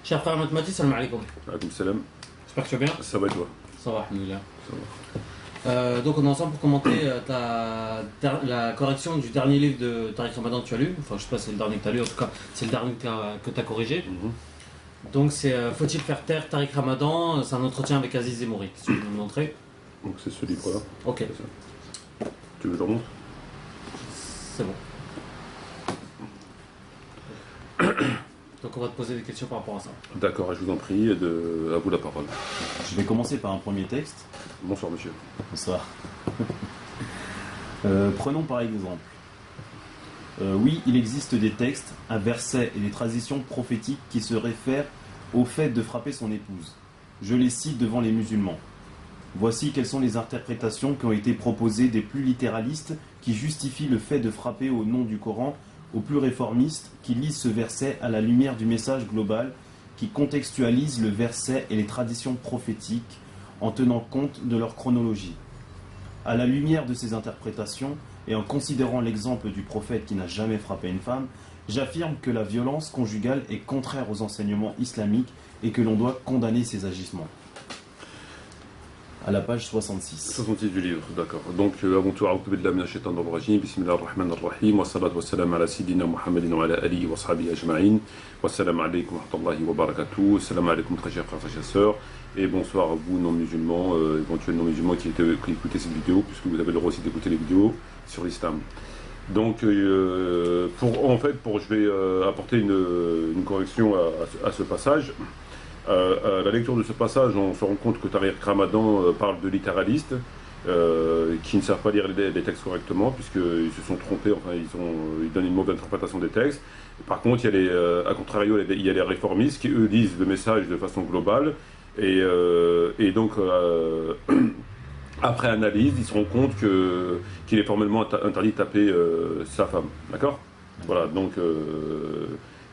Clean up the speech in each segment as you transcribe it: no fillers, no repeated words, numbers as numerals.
Cher frère Matmati, salam alaikum. Alaykoum salam. J'espère que tu vas bien. Ça va et toi? Ça va, alhamdoulilah. Ça va. Donc on est ensemble pour commenter la correction du dernier livre de Tariq Ramadan que tu as lu. Enfin, je sais pas si c'est le dernier que tu as lu, en tout cas, c'est le dernier que tu as corrigé. Donc c'est Faut-il faire taire Tariq Ramadan? C'est un entretien avec Aziz Zemouri. Si tu veux nous le montrer. Donc c'est ce livre-là. Ok, C'est ça. Tu veux que je le remonte? c'est bon. Donc on va te poser des questions par rapport à ça. D'accord, je vous en prie, à vous la parole. Je vais commencer par un premier texte. Bonsoir monsieur. Bonsoir. Prenons par exemple. Oui, il existe des textes, un verset et des traditions prophétiques qui se réfèrent au fait de frapper son épouse. Je les cite devant les musulmans. Voici quelles sont les interprétations qui ont été proposées des plus littéralistes qui justifient le fait de frapper au nom du Coran, aux plus réformistes qui lisent ce verset à la lumière du message global, qui contextualisent le verset et les traditions prophétiques en tenant compte de leur chronologie. À la lumière de ces interprétations, et en considérant l'exemple du prophète qui n'a jamais frappé une femme, j'affirme que la violence conjugale est contraire aux enseignements islamiques et que l'on doit condamner ces agissements. À la page 66. 66 du livre, d'accord. Donc avant tout, a'oudhu billahi minash shaitanir rajim, bismillahir rahmanir rahim, wa salatu wa salam ala sayyidina Muhammadin wa ala alihi wa sahbihi ajma'in, wa salam alaykum wa rahmatullahi wa barakatuh, salam alaykum très chers frères et sœurs, et bonsoir à vous non-musulmans, éventuels non-musulmans qui écoutez cette vidéo, puisque vous avez le droit aussi d'écouter les vidéos sur l'islam. Donc je vais apporter une correction à ce passage. À la lecture de ce passage, on se rend compte que Tariq Ramadan parle de littéralistes qui ne savent pas lire les textes correctement, puisqu'ils se sont trompés, enfin ils donnent une mauvaise interprétation des textes. Par contre, à contrario, il y a les réformistes qui eux lisent le message de façon globale, et donc après analyse, ils se rendent compte qu'il est formellement interdit de taper sa femme. D'accord? Voilà, donc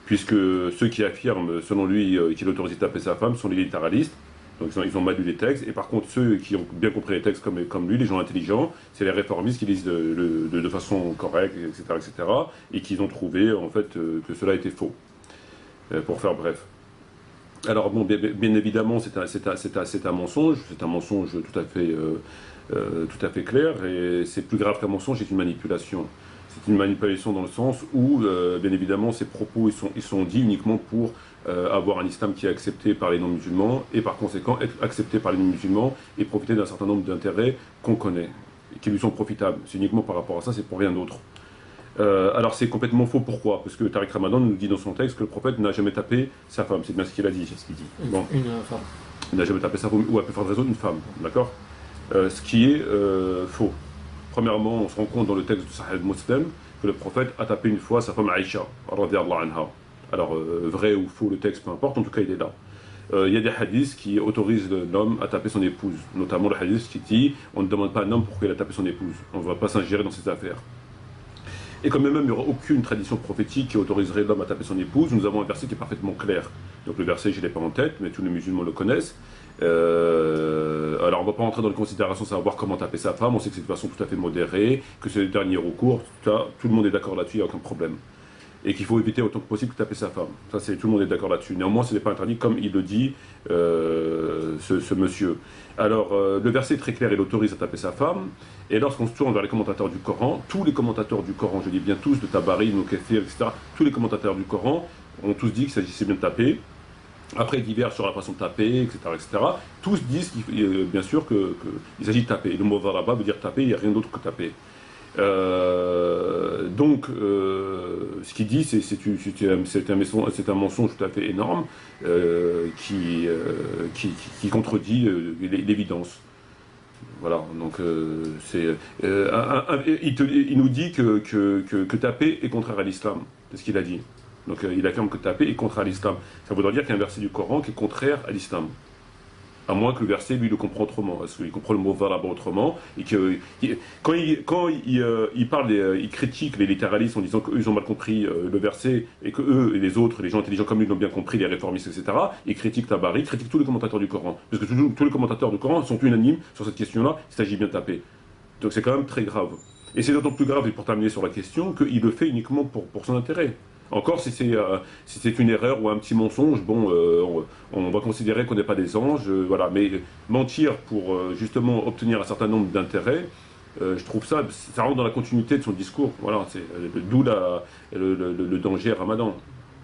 puisque ceux qui affirment, selon lui, qu'il autorise de taper sa femme sont les littéralistes, donc ils ont mal lu les textes, et par contre ceux qui ont bien compris les textes comme lui, les gens intelligents, c'est les réformistes qui lisent de façon correcte, etc., et qui ont trouvé en fait que cela était faux, pour faire bref. Alors bon, bien évidemment, c'est un mensonge tout à fait clair, et c'est plus grave qu'un mensonge, c'est une manipulation. C'est une manipulation dans le sens où, bien évidemment, ces propos ils sont dits uniquement pour avoir un islam qui est accepté par les non-musulmans, et par conséquent être accepté par les non-musulmans et profiter d'un certain nombre d'intérêts qu'on connaît, et qui lui sont profitables. C'est uniquement par rapport à ça, c'est pour rien d'autre. Alors c'est complètement faux, pourquoi? Parce que Tariq Ramadan nous dit dans son texte que le prophète n'a jamais tapé sa femme, c'est bien ce qu'il a dit. C'est ce qu'il dit. Une femme. Il n'a jamais tapé sa femme, ou à plus forte raison une femme, d'accord? Ce qui est faux. Premièrement, on se rend compte dans le texte de Sahih Muslim que le prophète a tapé une fois sa femme Aïcha, radiyallahu anha. Alors, vrai ou faux le texte, peu importe, en tout cas il est là. Il y a des hadiths qui autorisent l'homme à taper son épouse, notamment le hadith qui dit on ne demande pas à un homme pourquoi il a tapé son épouse, on ne va pas s'ingérer dans ses affaires. Et quand même, il n'y aura aucune tradition prophétique qui autoriserait l'homme à taper son épouse. Nous avons un verset qui est parfaitement clair. Donc le verset, je ne l'ai pas en tête, mais tous les musulmans le connaissent. Alors on ne va pas rentrer dans les considérations de savoir comment taper sa femme, on sait que c'est de façon tout à fait modérée, que c'est le dernier recours, tout le monde est d'accord là-dessus, il n'y a aucun problème. Et qu'il faut éviter autant que possible de taper sa femme. Ça, tout le monde est d'accord là-dessus. Néanmoins, ce n'est pas interdit, comme il le dit, ce monsieur. Alors, le verset est très clair, il autorise à taper sa femme. Et lorsqu'on se tourne vers les commentateurs du Coran, tous les commentateurs du Coran, je dis bien tous, de Tabari, Noukethir, etc., tous les commentateurs du Coran ont tous dit qu'il s'agissait bien de taper. Après, ils divergent sur la façon de taper, etc., etc. Tous disent, bien sûr, qu'il s'agit de taper. Le mot varaba veut dire taper, il n'y a rien d'autre que taper. Donc, ce qu'il dit, c'est un mensonge tout à fait énorme qui contredit l'évidence. Voilà, donc il nous dit que taper est contraire à l'islam, c'est ce qu'il a dit. Donc il affirme que taper est contraire à l'islam. Ça voudrait dire qu'il y a un verset du Coran qui est contraire à l'islam. À moins que le verset, lui, le comprend autrement. Parce qu'il comprend le mot varaba autrement. Et quand il parle, il critique les littéralistes en disant qu'eux, ils ont mal compris le verset, et que eux et les autres, les gens intelligents comme lui, l'ont bien compris, les réformistes, etc., il critique Tabari, il critique tous les commentateurs du Coran. Parce que tous les commentateurs du Coran sont unanimes sur cette question-là, il s'agit bien de taper. Donc c'est quand même très grave. Et c'est d'autant plus grave, et pour terminer sur la question, qu'il le fait uniquement pour son intérêt. Encore si c'est une erreur ou un petit mensonge, bon, on va considérer qu'on n'est pas des anges, voilà. Mais mentir pour justement obtenir un certain nombre d'intérêts, je trouve ça rentre dans la continuité de son discours. Voilà, c'est d'où le danger Ramadan.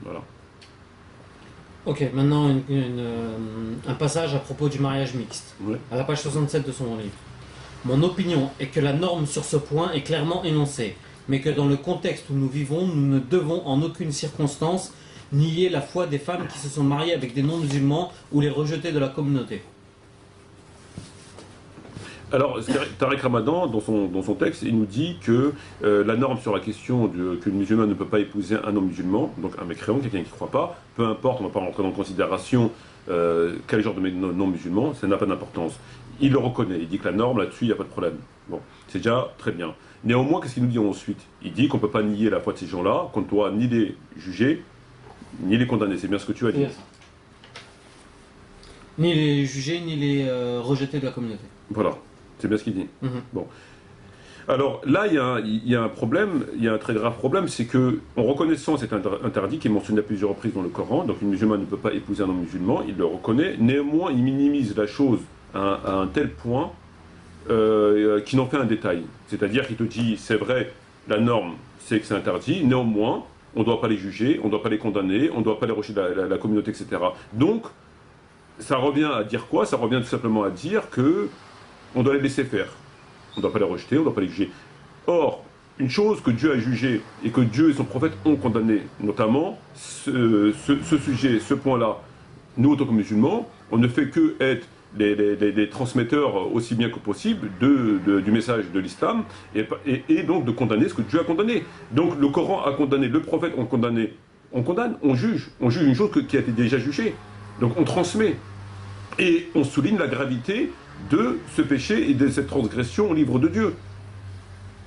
Voilà. Ok, maintenant un passage à propos du mariage mixte, Ouais. à la page 67 de son livre. Mon opinion est que la norme sur ce point est clairement énoncée, mais que dans le contexte où nous vivons, nous ne devons en aucune circonstance nier la foi des femmes qui se sont mariées avec des non-musulmans ou les rejeter de la communauté. Alors, Tariq Ramadan, dans son texte, il nous dit que la norme sur la question que le musulman ne peut pas épouser un non-musulman, donc un mécréant, quelqu'un qui ne croit pas, peu importe, on ne va pas rentrer en considération quel genre de non-musulman, ça n'a pas d'importance. Il le reconnaît, il dit que la norme, là-dessus, il n'y a pas de problème. Bon, c'est déjà très bien. Néanmoins, qu'est-ce qu'il nous dit ensuite? Il dit qu'on ne peut pas nier la foi de ces gens-là, qu'on ne doit ni les juger, ni les condamner. C'est bien ce que tu as dit. Ni les juger, ni les rejeter de la communauté. Voilà, c'est bien ce qu'il dit. Bon. Alors là, il y a un problème, il y a un très grave problème, c'est que, en reconnaissant cet interdit qui est mentionné à plusieurs reprises dans le Coran, donc une musulmane ne peut pas épouser un non-musulman, il le reconnaît, néanmoins il minimise la chose à un tel point qu'il en fait un détail. C'est-à-dire qu'il te dit, c'est vrai, la norme, c'est que c'est interdit, néanmoins, on ne doit pas les juger, on ne doit pas les condamner, on ne doit pas les rejeter de la communauté, etc. Donc, ça revient à dire quoi? Ça revient tout simplement à dire que on doit les laisser faire. On ne doit pas les rejeter, on ne doit pas les juger. Or, une chose que Dieu a jugée et que Dieu et son prophète ont condamné, notamment ce sujet, ce point-là, nous, en tant que musulmans, on ne fait que être les transmetteurs aussi bien que possible du message de l'islam et donc de condamner ce que Dieu a condamné. Donc le Coran a condamné, le prophète a condamné. On condamne, on juge une chose qui a été déjà jugée. Donc on transmet. Et on souligne la gravité de ce péché et de cette transgression au livre de Dieu.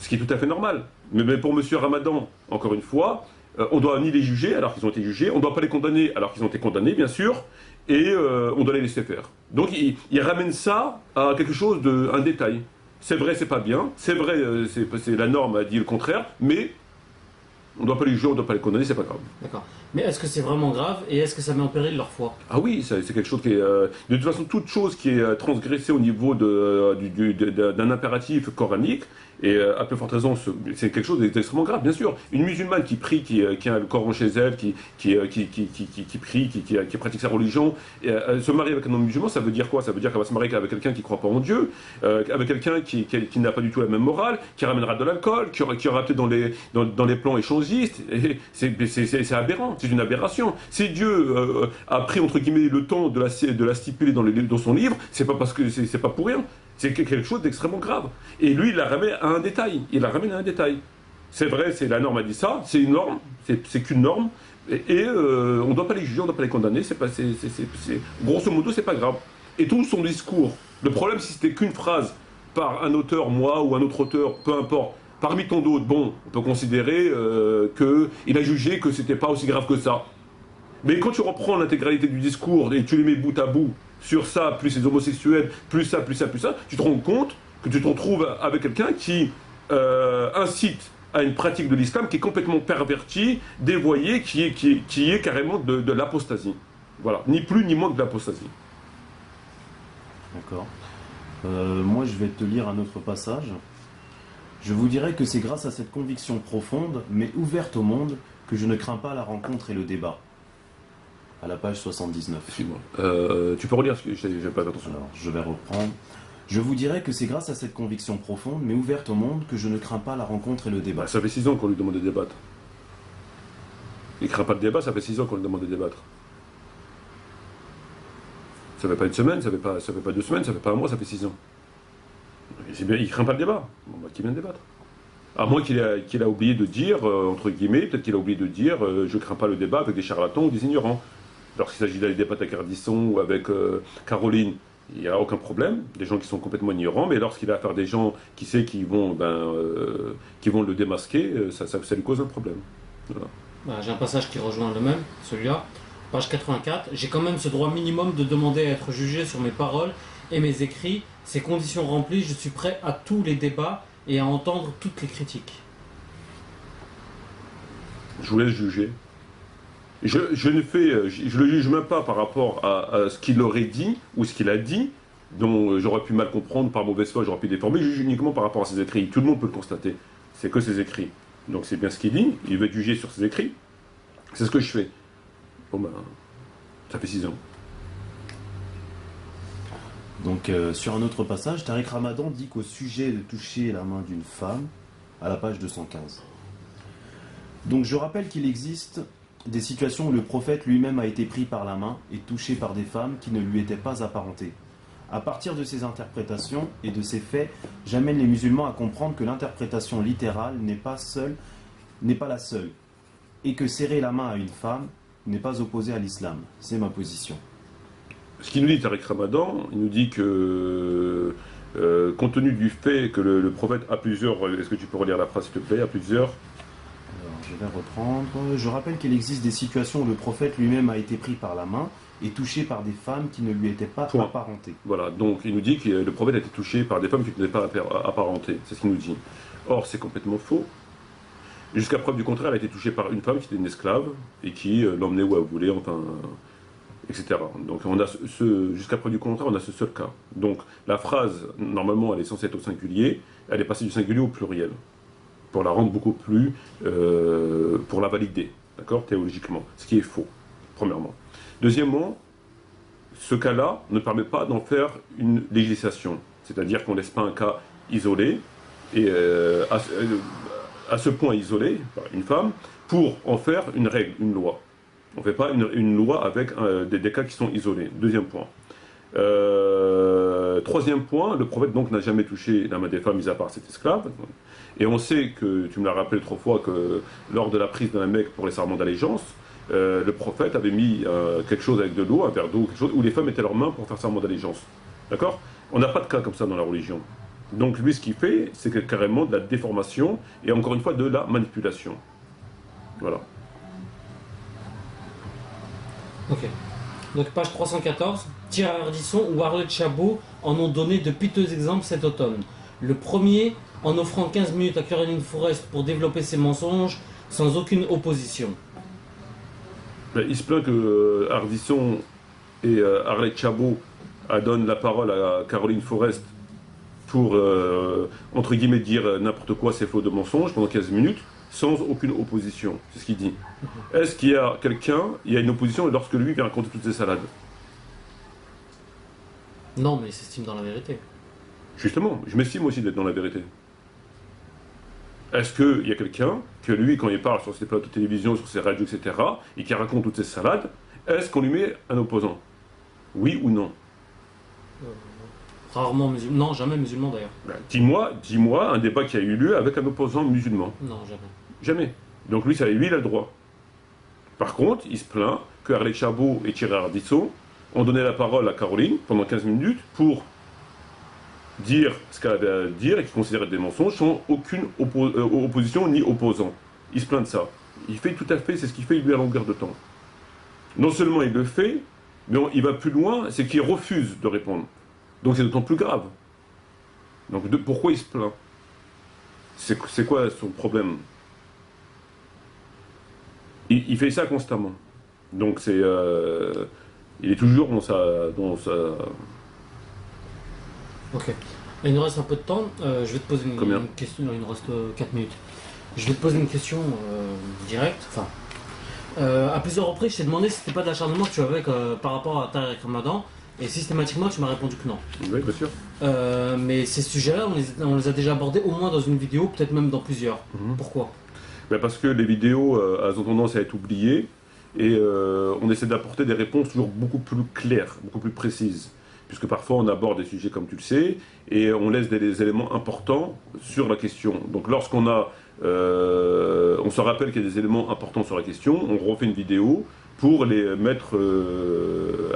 Ce qui est tout à fait normal. Mais pour M. Ramadan, encore une fois, on ne doit ni les juger alors qu'ils ont été jugés, on ne doit pas les condamner alors qu'ils ont été condamnés, bien sûr, et on doit les laisser faire. Donc il ramène ça à quelque chose un détail. C'est vrai, c'est pas bien, c'est vrai, la norme a dit le contraire, mais on ne doit pas les juger, on ne doit pas les condamner, c'est pas grave. D'accord. Mais est-ce que c'est vraiment grave et est-ce que ça met en péril leur foi? Ah oui, c'est quelque chose qui est... de toute façon, toute chose qui est transgressée au niveau d'un impératif coranique, et à plus forte raison, c'est quelque chose d'extrêmement grave, bien sûr. Une musulmane qui prie, qui a le Coran chez elle, qui prie, qui pratique sa religion, se marier avec un non-musulman, ça veut dire quoi? Ça veut dire qu'elle va se marier avec quelqu'un qui ne croit pas en Dieu, avec quelqu'un qui n'a pas du tout la même morale, qui ramènera de l'alcool, qui aura peut-être dans les plans échangistes. C'est aberrant, c'est une aberration. Si Dieu a pris, entre guillemets, le temps de la stipuler dans son livre, c'est pas parce que c'est pas pour rien. C'est quelque chose d'extrêmement grave. Et lui, il la ramène à un détail. C'est vrai, la norme a dit ça, c'est une norme, c'est qu'une norme, et on ne doit pas les juger, on ne doit pas les condamner, grosso modo, c'est pas grave. Et tout son discours, le problème, si c'était qu'une phrase par un auteur, moi, ou un autre auteur, peu importe, parmi tant d'autres, bon, on peut considérer qu'il a jugé que c'était pas aussi grave que ça. Mais quand tu reprends l'intégralité du discours et tu les mets bout à bout, sur ça, plus les homosexuels, plus ça, tu te rends compte que tu te retrouves avec quelqu'un qui incite à une pratique de l'islam qui est complètement pervertie, dévoyée, qui est carrément de l'apostasie. Voilà, ni plus ni moins que de l'apostasie. D'accord. Moi, je vais te lire un autre passage. Je vous dirais que c'est grâce à cette conviction profonde, mais ouverte au monde, que je ne crains pas la rencontre et le débat. À la page 79. Excuse-moi. Tu peux relire, parce que je n'ai pas fait attention. Alors, je vais reprendre. Je vous dirais que c'est grâce à cette conviction profonde, mais ouverte au monde, que je ne crains pas la rencontre et le débat. Bah, ça fait 6 ans qu'on lui demande de débattre. Il ne craint pas le débat, ça fait 6 ans qu'on lui demande de débattre. Ça fait pas une semaine, ça fait pas 2 semaines, ça fait pas un mois, ça fait 6 ans. C'est bien, il craint pas le débat. Bon, bah, qu'il vienne débattre. À moins qu'il a oublié de dire, entre guillemets, peut-être qu'il a oublié de dire je crains pas le débat avec des charlatans ou des ignorants. Lorsqu'il s'agit d'aller débattre avec Ardisson ou avec Caroline, il n'y a aucun problème, des gens qui sont complètement ignorants, mais lorsqu'il a affaire des gens qui savent qui vont le démasquer, ça lui cause un problème. Voilà. Bah, j'ai un passage qui rejoint le même, celui-là. Page 84. J'ai quand même ce droit minimum de demander à être jugé sur mes paroles et mes écrits. Ces conditions remplies, je suis prêt à tous les débats et à entendre toutes les critiques. Je vous laisse juger. Je le juge même pas par rapport à ce qu'il aurait dit ou ce qu'il a dit, dont j'aurais pu mal comprendre, par mauvaise foi, j'aurais pu déformer. Je juge uniquement par rapport à ses écrits. Tout le monde peut le constater. C'est que ses écrits. Donc c'est bien ce qu'il dit. Il veut être jugé sur ses écrits. C'est ce que je fais. Bon ben, ça fait 6 ans. Donc sur un autre passage, Tariq Ramadan dit qu'au sujet de toucher la main d'une femme, à la page 215. Donc je rappelle qu'il existe des situations où le prophète lui-même a été pris par la main et touché par des femmes qui ne lui étaient pas apparentées. À partir de ces interprétations et de ces faits, j'amène les musulmans à comprendre que l'interprétation littérale n'est pas la seule, et que serrer la main à une femme n'est pas opposé à l'islam. C'est ma position. Ce qu'il nous dit, Tariq Ramadan, il nous dit que, compte tenu du fait que le prophète a plusieurs... Est-ce que tu peux relire la phrase, s'il te plaît? A plusieurs... Alors, je vais reprendre. Je rappelle qu'il existe des situations où le prophète lui-même a été pris par la main et touché par des femmes qui ne lui étaient pas apparentées. Voilà, donc il nous dit que le prophète a été touché par des femmes qui ne étaient pas apparentées. C'est ce qu'il nous dit. Or, c'est complètement faux. Jusqu'à preuve du contraire, elle a été touchée par une femme qui était une esclave et qui l'emmenait où elle voulait, enfin... etc. Donc jusqu'à preuve du contraire, on a ce seul cas. Donc la phrase, normalement, elle est censée être au singulier, elle est passée du singulier au pluriel, pour la rendre beaucoup plus... pour la valider, d'accord, théologiquement, ce qui est faux, premièrement. Deuxièmement, ce cas-là ne permet pas d'en faire une législation, c'est-à-dire qu'on ne laisse pas un cas isolé, et à ce point isolé, une femme, pour en faire une règle, une loi. On ne fait pas une loi avec des cas qui sont isolés. Deuxième point. Troisième point, le prophète donc n'a jamais touché la main des femmes, mis à part cette esclave. Et on sait que, tu me l'as rappelé 3 fois, que lors de la prise de la Mecque pour les serments d'allégeance, le prophète avait mis quelque chose avec de l'eau, un verre d'eau, quelque chose, où les femmes mettaient leurs mains pour faire serment d'allégeance. D'accord? On n'a pas de cas comme ça dans la religion. Donc lui, ce qu'il fait, c'est carrément de la déformation et encore une fois de la manipulation. Voilà. Ok. Donc page 314, Thierry Ardisson ou Arlette Chabot en ont donné de piteux exemples cet automne. Le premier en offrant 15 minutes à Caroline Forest pour développer ses mensonges sans aucune opposition. Ben, il se plaint que Ardisson et Arlette Chabot donnent la parole à Caroline Forest pour, entre guillemets, dire n'importe quoi, c'est faux de mensonges pendant 15 minutes, sans aucune opposition. C'est ce qu'il dit. Est-ce qu'il y a quelqu'un, il y a une opposition lorsque lui vient raconter toutes ses salades? Non, mais il s'estime dans la vérité. Justement, je m'estime aussi d'être dans la vérité. Est-ce qu'il y a quelqu'un que lui, quand il parle sur ses plateaux de télévision, sur ses radios, etc., et qui raconte toutes ses salades, est-ce qu'on lui met un opposant? Oui ou non? Rarement musulman. Non, jamais musulman d'ailleurs. Ben, dis-moi un débat qui a eu lieu avec un opposant musulman. Non, jamais. Jamais. Donc lui, lui, il a le droit. Par contre, il se plaint que Arlette Chabot et Thierry Ardisson ont donné la parole à Caroline pendant 15 minutes pour dire ce qu'elle avait à dire et qui considérait des mensonges sans aucune opposition ni opposant. Il se plaint de ça. Il fait tout à fait, c'est ce qu'il fait lui à longueur de temps. Non seulement il le fait, mais il va plus loin, c'est qu'il refuse de répondre. Donc c'est d'autant plus grave. Donc pourquoi il se plaint? C'est quoi son problème? Il fait ça constamment. Donc c'est... il est toujours dans sa... Ok. Il nous reste un peu de temps. Je vais te poser une question. Il nous reste 4 minutes. Je vais te poser une question directe. Enfin, à plusieurs reprises, je t'ai demandé si c'était pas de l'acharnement que tu avais par rapport à Tariq Ramadan. Et systématiquement, tu m'as répondu que non. Oui, bien sûr. Mais ces sujets-là, on les a déjà abordés au moins dans une vidéo, peut-être même dans plusieurs. Pourquoi? Ben parce que les vidéos, elles ont tendance à être oubliées. Et on essaie d'apporter des réponses toujours beaucoup plus claires, beaucoup plus précises. Puisque parfois on aborde des sujets comme tu le sais, et on laisse des éléments importants sur la question. Donc lorsqu'on a, on se rappelle qu'il y a des éléments importants sur la question, on refait une vidéo pour les mettre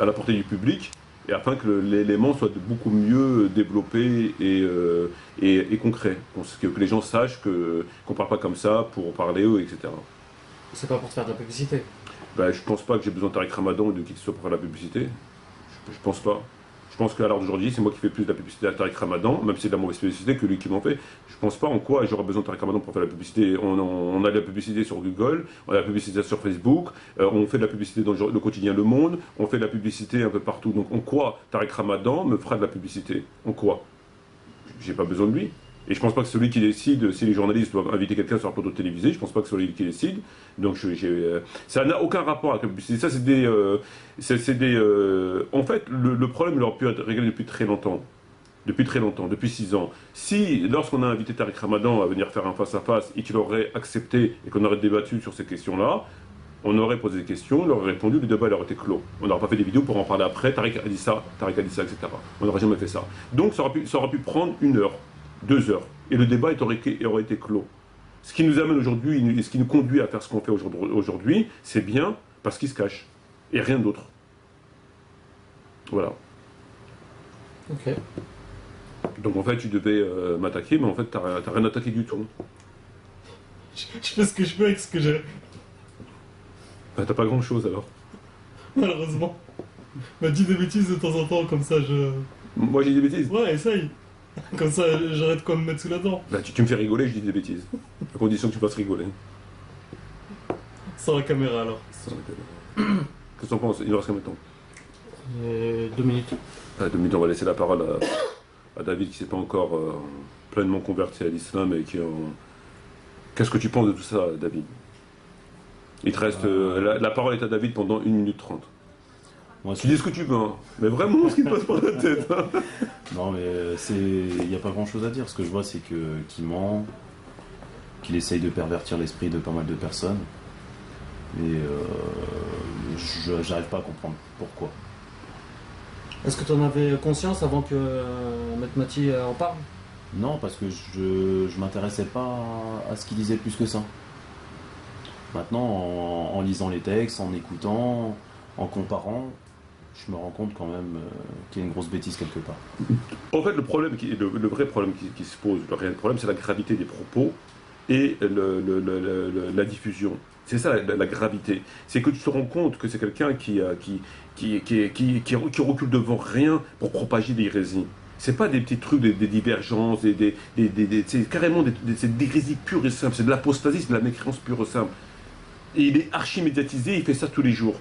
à la portée du public, et afin que l'élément soit beaucoup mieux développé et concret. Que les gens sachent qu'on ne parle pas comme ça pour parler, etc. C'est pas pour te faire de la publicité. Ben, je pense pas que j'ai besoin de Tariq Ramadan ou de qui que ce soit pour faire la publicité. Je pense pas. Je pense qu'à l'heure d'aujourd'hui, c'est moi qui fais plus de la publicité à Tariq Ramadan, même si c'est de la mauvaise publicité que lui qui m'en fait. Je pense pas en quoi j'aurais besoin de Tariq Ramadan pour faire la publicité. On a de la publicité sur Google, on a de la publicité sur Facebook, on fait de la publicité dans le quotidien Le Monde, on fait de la publicité un peu partout. Donc en quoi Tariq Ramadan me fera de la publicité? En quoi? J'ai pas besoin de lui. Et je pense pas que celui qui décide si les journalistes doivent inviter quelqu'un sur un plateau télévisé, je pense pas que c'est celui qui décide. Donc ça n'a aucun rapport avec la publicité. Ça, en fait, le problème, il aurait pu être réglé depuis très longtemps. Depuis très longtemps, depuis 6 ans. Si, lorsqu'on a invité Tariq Ramadan à venir faire un face-à-face et qu'il aurait accepté et qu'on aurait débattu sur ces questions-là, on aurait posé des questions, il aurait répondu, le débat il aurait été clos. On n'aurait pas fait des vidéos pour en parler après, Tariq a dit ça, etc. On n'aurait jamais fait ça. Donc ça aurait pu prendre 1 heure, 2 heures, et le débat aurait été clos. Ce qui nous amène aujourd'hui, et ce qui nous conduit à faire ce qu'on fait aujourd'hui, c'est bien parce qu'il se cache, et rien d'autre. Voilà. Ok. Donc en fait, tu devais m'attaquer, mais en fait, t'as rien attaqué du tout. Je fais ce que je peux avec ce que j'ai. Bah, t'as pas grand chose alors. Malheureusement. Bah, dis des bêtises de temps en temps, comme ça je. Moi j'ai des bêtises. Ouais, essaye. Comme ça j'arrête quoi me mettre sous la dent. Bah, tu me fais rigoler, je dis des bêtises. À condition que tu fasses rigoler. Sans la caméra alors. Qu'est-ce que t'en penses? Il nous reste combien de temps? 2 minutes. 2 minutes, on va laisser la parole à David qui s'est pas encore pleinement converti à l'islam et qui est en... Qu'est-ce que tu penses de tout ça, David? Il te reste... la parole est à David pendant 1 minute 30. Moi, Tu dis ce que tu veux, hein. Mais vraiment ce qui te passe par la tête. Hein. Non, mais il n'y a pas grand chose à dire. Ce que je vois, c'est qu'il ment, qu'il essaye de pervertir l'esprit de pas mal de personnes. Et j'arrive pas à comprendre pourquoi. Est-ce que tu en avais conscience avant que Maître Mati en parle? Non, parce que je m'intéressais pas à ce qu'il disait plus que ça. Maintenant, en lisant les textes, en écoutant, en comparant, je me rends compte quand même qu'il y a une grosse bêtise quelque part. En fait, le vrai problème qui se pose, le réel problème, c'est la gravité des propos et la diffusion. C'est ça la gravité. C'est que tu te rends compte que c'est quelqu'un qui recule devant rien pour propager des hérésies. C'est pas des petits trucs, des divergences, c'est carrément des hérésies pures et simples. C'est de l'apostasie, c'est de la mécréance pure et simple. Et il est archi médiatisé, il fait ça tous les jours.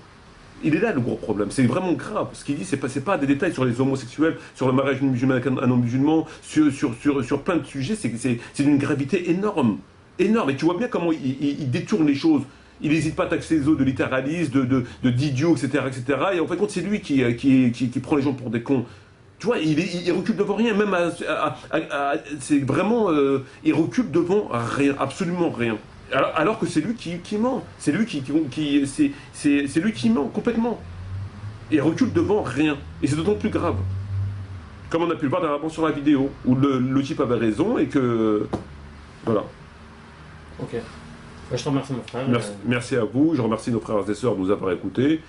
Il est là le gros problème, c'est vraiment grave. Ce qu'il dit, c'est pas des détails sur les homosexuels, sur le mariage d'une musulmane avec un non-musulman, sur plein de sujets, c'est d'une gravité énorme. Énorme. Et tu vois bien comment il détourne les choses. Il n'hésite pas à taxer les autres de littéralistes, d'idiots, etc., etc. Et en fait, c'est lui qui prend les gens pour des cons. Tu vois, il recule devant rien, même c'est vraiment... il recule devant rien, absolument rien. Alors que c'est lui qui ment. C'est lui c'est lui qui ment complètement. Et recule devant rien. Et c'est d'autant plus grave. Comme on a pu le voir dernièrement sur la vidéo, où le type avait raison et que... Voilà. Ok. Je te remercie mon frère. Merci à vous, je remercie nos frères et sœurs de nous avoir écoutés.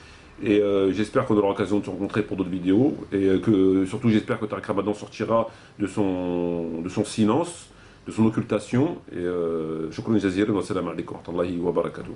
Et j'espère qu'on aura l'occasion de se rencontrer pour d'autres vidéos. Et que surtout j'espère que Tariq Ramadan sortira de son silence, de son occultation. Et shukran jazilan wa salam alaikum wa rahmatullahi wa barakatuh.